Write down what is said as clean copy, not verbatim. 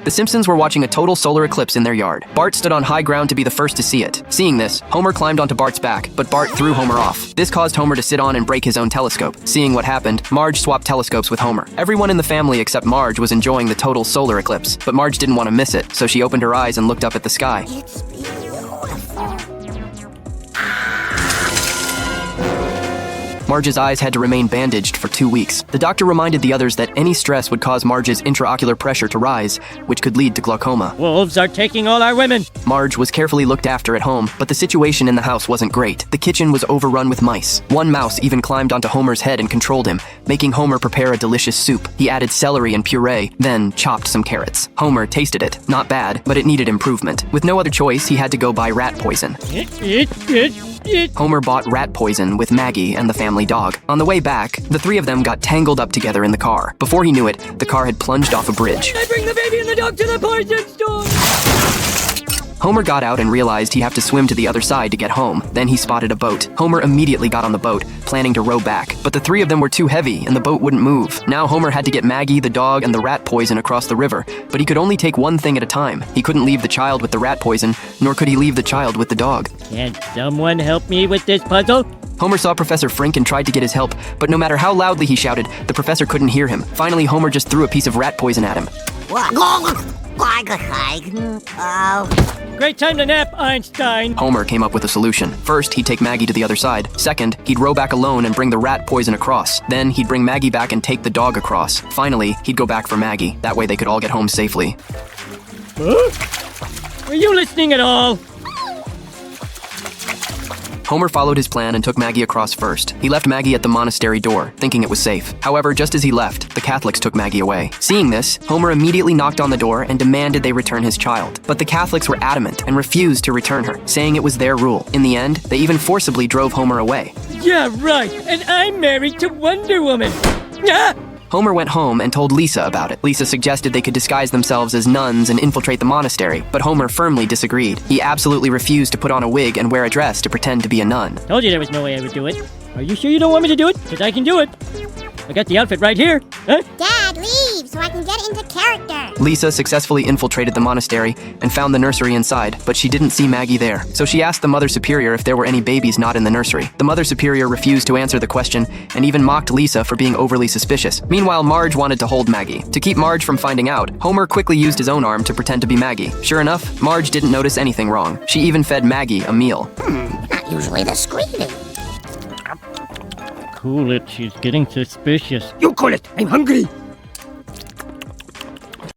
The Simpsons were watching a total solar eclipse in their yard. Bart stood on high ground to be the first to see it. Seeing this, Homer climbed onto Bart's back, but Bart threw Homer off. This caused Homer to sit on and break his own telescope. Seeing what happened, Marge swapped telescopes with Homer. Everyone in the family except Marge was enjoying the total solar eclipse, but Marge didn't want to miss it, so she opened her eyes and looked up at the sky. It's beautiful. Marge's eyes had to remain bandaged for 2 weeks. The doctor reminded the others that any stress would cause Marge's intraocular pressure to rise, which could lead to glaucoma. Wolves are taking all our women! Marge was carefully looked after at home, but the situation in the house wasn't great. The kitchen was overrun with mice. One mouse even climbed onto Homer's head and controlled him, making Homer prepare a delicious soup. He added celery and puree, then chopped some carrots. Homer tasted it. Not bad, but it needed improvement. With no other choice, he had to go buy rat poison. Homer bought rat poison with Maggie and the family dog. On the way back, the three of them got tangled up together in the car. Before he knew it, the car had plunged off a bridge. I bring the baby and the dog to the poison store! Homer got out and realized he'd have to swim to the other side to get home. Then he spotted a boat. Homer immediately got on the boat, planning to row back. But the three of them were too heavy and the boat wouldn't move. Now Homer had to get Maggie, the dog, and the rat poison across the river. But he could only take one thing at a time. He couldn't leave the child with the rat poison, nor could he leave the child with the dog. Can someone help me with this puzzle? Homer saw Professor Frink and tried to get his help, but no matter how loudly he shouted, the professor couldn't hear him. Finally, Homer just threw a piece of rat poison at him. Great time to nap, Einstein! Homer came up with a solution. First, he'd take Maggie to the other side. Second, he'd row back alone and bring the rat poison across. Then, he'd bring Maggie back and take the dog across. Finally, he'd go back for Maggie. That way they could all get home safely. Huh? Are you listening at all? Homer followed his plan and took Maggie across first. He left Maggie at the monastery door, thinking it was safe. However, just as he left, the Catholics took Maggie away. Seeing this, Homer immediately knocked on the door and demanded they return his child. But the Catholics were adamant and refused to return her, saying it was their rule. In the end, they even forcibly drove Homer away. Yeah, right. And I'm married to Wonder Woman. Ah! Homer went home and told Lisa about it. Lisa suggested they could disguise themselves as nuns and infiltrate the monastery, but Homer firmly disagreed. He absolutely refused to put on a wig and wear a dress to pretend to be a nun. Told you there was no way I would do it. Are you sure you don't want me to do it? Because I can do it. I got the outfit right here. Huh? Dad, leave so I can get into character. Lisa successfully infiltrated the monastery and found the nursery inside, but she didn't see Maggie there. So she asked the Mother Superior if there were any babies not in the nursery. The Mother Superior refused to answer the question and even mocked Lisa for being overly suspicious. Meanwhile, Marge wanted to hold Maggie. To keep Marge from finding out, Homer quickly used his own arm to pretend to be Maggie. Sure enough, Marge didn't notice anything wrong. She even fed Maggie a meal. Not usually the screaming. Cool it, she's getting suspicious. You call it, I'm hungry.